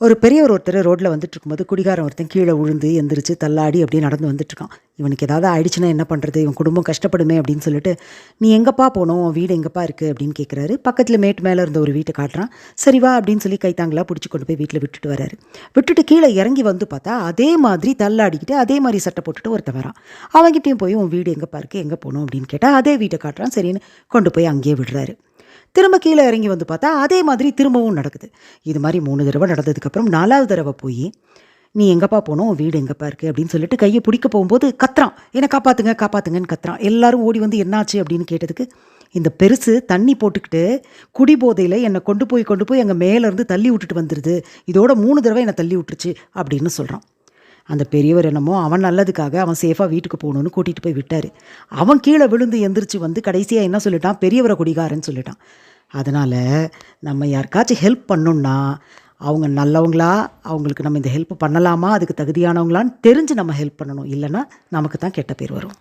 ஒரு பெரியவர் ஒருத்தர் ரோட்டில் வந்துட்டு இருக்கும்போது குடிகாரன் ஒருத்தன் கீழே விழுந்து எந்திரிச்சு தள்ளாடி அப்படியே நடந்து வந்துட்டுருக்கான். இவனுக்கு ஏதாவது ஆயிடுச்சுன்னா என்ன பண்ணுறது, இவன் குடும்பம் கஷ்டப்படுமே அப்படின்னு சொல்லிட்டு, நீ எங்கப்பா போகணும், வீடு எங்கப்பா இருக்குது அப்படின்னு கேட்குறாரு. பக்கத்தில் மேட்டு மேலே இருந்த ஒரு வீட்டை காட்டுறான். சரி வா அப்படின்னு சொல்லி கைத்தாங்களாக பிடிச்சி கொண்டு போய் வீட்டில் விட்டுட்டு வராரு. விட்டுட்டு கீழே இறங்கி வந்து பார்த்தா அதே மாதிரி தள்ளாடிக்கிட்டு அதே மாதிரி சட்டை போட்டுட்டு ஒருத்தன் வரான். அவங்ககிட்டையும் போய் உன் வீடு எங்கப்பா இருக்குது, எங்கே போகணும் அப்படின்னு கேட்டால் அதே வீட்டை காட்டுறான். சரின்னு கொண்டு போய் அங்கேயே விடுறாரு. திரும்ப கீழே இறங்கி வந்து பார்த்தா அதே மாதிரி திரும்பவும் நடக்குது. இது மாதிரி 3 தடவை நடந்ததுக்கப்புறம் 4வது தடவை போய், நீ எங்கப்பா போகணும், வீடு எங்கப்பா இருக்குது அப்படின்னு சொல்லிட்டு கையை பிடிக்க போகும்போது கத்துறான். என்னை காப்பாற்றுங்க காப்பாற்றுங்கன்னு கத்துறான். எல்லாரும் ஓடி வந்து என்னாச்சு அப்படின்னு கேட்டதுக்கு, இந்த பெருசு தண்ணி போட்டுக்கிட்டு குடிபோதையில் என்னை கொண்டு போய் அங்கே மேலேருந்து தள்ளி விட்டுட்டு வந்துடுது, இதோட 3 தடவை என்னை தள்ளி விட்டுருச்சு அப்படின்னு சொல்கிறான். அந்த பெரியவர் என்னமோ அவன் நல்லதுக்காக அவன் சேஃபாக வீட்டுக்கு போகணுன்னு கூட்டிகிட்டு போய் விட்டார். அவன் கீழே விழுந்து எந்திரிச்சு வந்து கடைசியாக என்ன சொல்லிட்டான், பெரியவரை குடிகாரன்னு சொல்லிட்டான். அதனால் நம்ம யாருக்காச்சும் ஹெல்ப் பண்ணோன்னா அவங்க நல்லவங்களா, அவங்களுக்கு நம்ம இந்த ஹெல்ப் பண்ணலாமா, அதுக்கு தகுதியானவங்களான்னு தெரிஞ்சு நம்ம ஹெல்ப் பண்ணணும். இல்லைன்னா நமக்கு தான் கெட்ட பேர் வரும்.